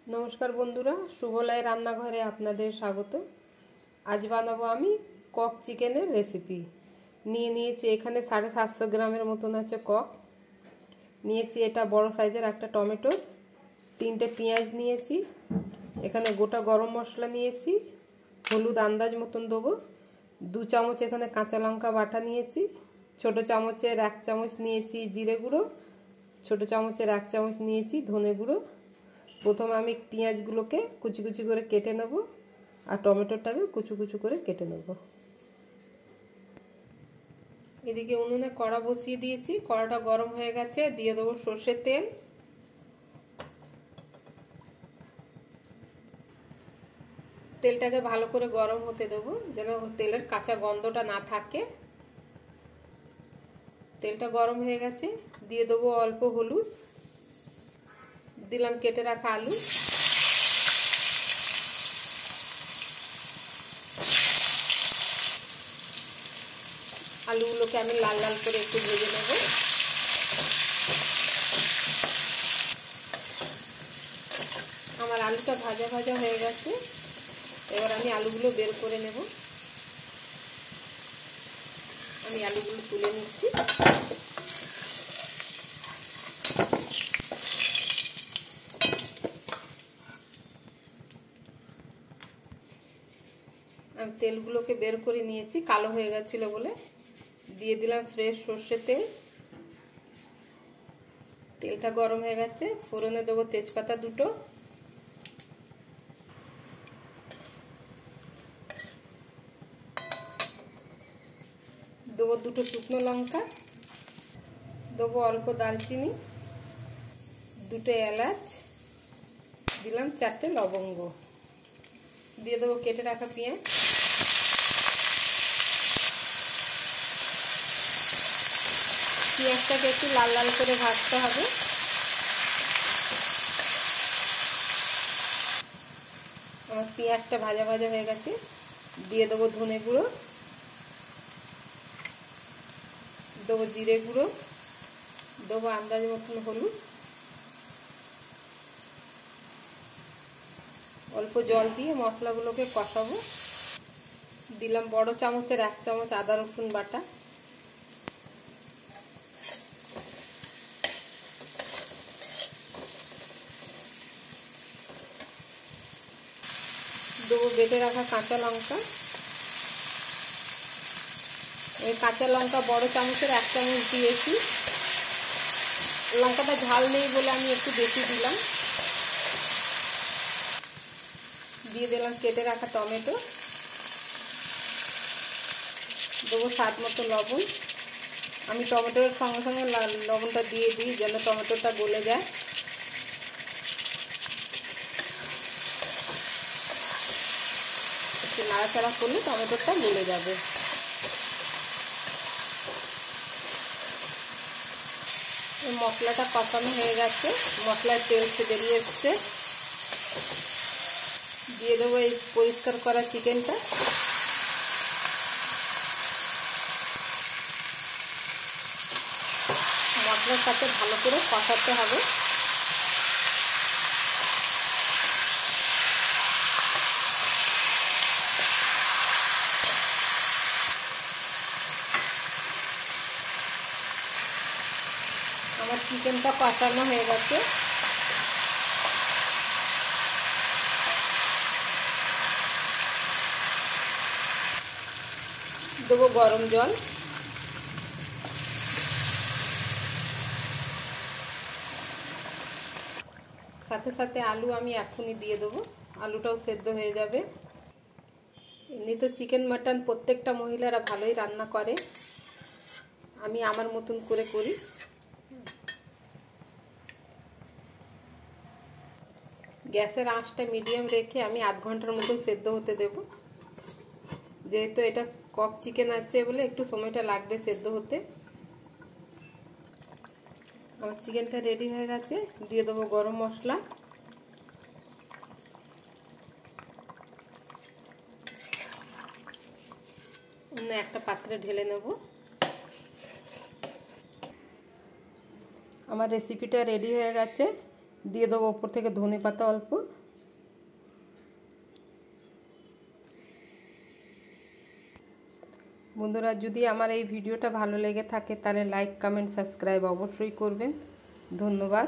नमस्कार बंधुरा शुभलय रान्नाघरे आपनादेर स्वागत। आज बानाबो आमी কক चिकेनेर रेसिपि। निये नियेछि एखाने 750 ग्रामेर मतन आछे কক, नियेछि एटा बड़ साइजेर एकटा टमेटो, 3টে पेঁয়াজ नियेछि, एखाने गोटा गरम मशला नियेछि, हलुद आन्दाज मतन देबो, 2 चामच एखाने काँचा लंका बाटा नियेछि, छोटो चामचेर 1 चामच नियेछि जिरे गुঁড়ো, छोटो चामचेर 1 चामच नियेछि धने गुঁড়ো। प्रथमे आमी पेঁয়াজগুলোকে কুচি কুচি করে কেটে নেব আর টমেটোটাকে কুচি কুচি করে কেটে নেব। এদিকে উনুনে কড়া বসিয়ে দিয়েছি, কড়াটা গরম হয়ে গেছে, দিয়ে দেব সরষের তেল। তেলটাকে ভালো করে গরম হতে দেব যেন তেলের কাঁচা গন্ধটা না থাকে। তেলটা গরম হয়ে গেছে, দিয়ে দেব অল্প হলুদ, দিলাম কেটে রাখা আলু, আলুগুলোকে আমি লাল লাল করে একটু ভেজে নেব। আমার আলুটা ভাজা ভাজা হয়ে গেছে, এবার আমি আলুগুলো বের করে নেব। আমি আলুগুলো তুলে নিচ্ছি। আমি তেলগুলোকে বের করে নিয়েছি, কালো হয়ে গেছিল বলে। দিয়ে দিলাম ফ্রেশ সরষের তেল। তেলটা গরম হয়ে গেছে, ফোড়নে দেবো তেজপাতা 2টো, দেবো 2টো শুকনো লঙ্কা, দেবো অল্প দালচিনি, 2টে এলাচ, দিলাম 4টে লবঙ্গ, দিয়ে দেবো কেটে রাখা পেঁয়াজ। পেঁয়াজটাকে একটু লাল লাল করে ভাজতে হবে। আমার পেঁয়াজটা ভাজা ভাজা হয়ে গেছে, দিয়ে দেবো ধনে গুঁড়ো, দেবো জিরে গুঁড়ো, দেবো আন্দাজ মতন হলুদ, অল্প জল দিয়ে মশলাগুলোকে কষাবো। দিলাম বড় চামচের 1 চামচ আদা রসুন বাটা, দেবো বেটে রাখা কাঁচা লঙ্কা। এই কাঁচা লঙ্কা বড় চামচের 1 চামচ দিয়েছি, লঙ্কাটা ঝাল নেই বলে আমি একটু বেশি দিলাম। দিয়ে দিলাম কেটে রাখা টমেটো, দেবো স্বাদ মতো লবণ। আমি টমেটোর সঙ্গে সঙ্গে লবণটা দিয়ে দিই যেন টমেটোটা গলে যায়। একটু নাড়াচাড়া করলে টমেটোটা গলে যাবে। এই মশলাটা কষানো হয়ে গেছে, মশলার তেল বেরিয়ে এসছে। দিয়ে দেবো এই পরিষ্কার করা চিকেনটা। মশলার সাথে ভালো করে কষাতে হবে। আমার চিকেনটা কষানো হয়ে গেছে। দেবো গরম জল, সাথে সাথে আলু আমি এখনই দিয়ে দেবো, আলুটাও সেদ্ধ হয়ে যাবে। এমনি তো চিকেন মাটন প্রত্যেকটা মহিলারা ভালোই রান্না করে, আমি আমার মতন করে করি। গ্যাসের আঁচটা মিডিয়াম রেখে আমি আধ ঘন্টার মতন সেদ্ধ হতে দেব। যেহেতু এটা কক চিকেন আছে বলে একটু সময়টা লাগবে সেদ্ধ হতে। আমার চিকেনটা রেডি হয়ে গেছে, দিয়ে দেবো গরম মশলা, অন্য একটা পাত্রে ঢেলে নেব। আমার রেসিপিটা রেডি হয়ে গেছে, দিয়ে দেবো ওপর থেকে ধনেপাতা অল্প। বন্ধুরা, যদি আমার এই ভিডিওটা ভালো লেগে থাকে তাহলে লাইক, কমেন্ট, সাবস্ক্রাইব অবশ্যই করবেন। ধন্যবাদ।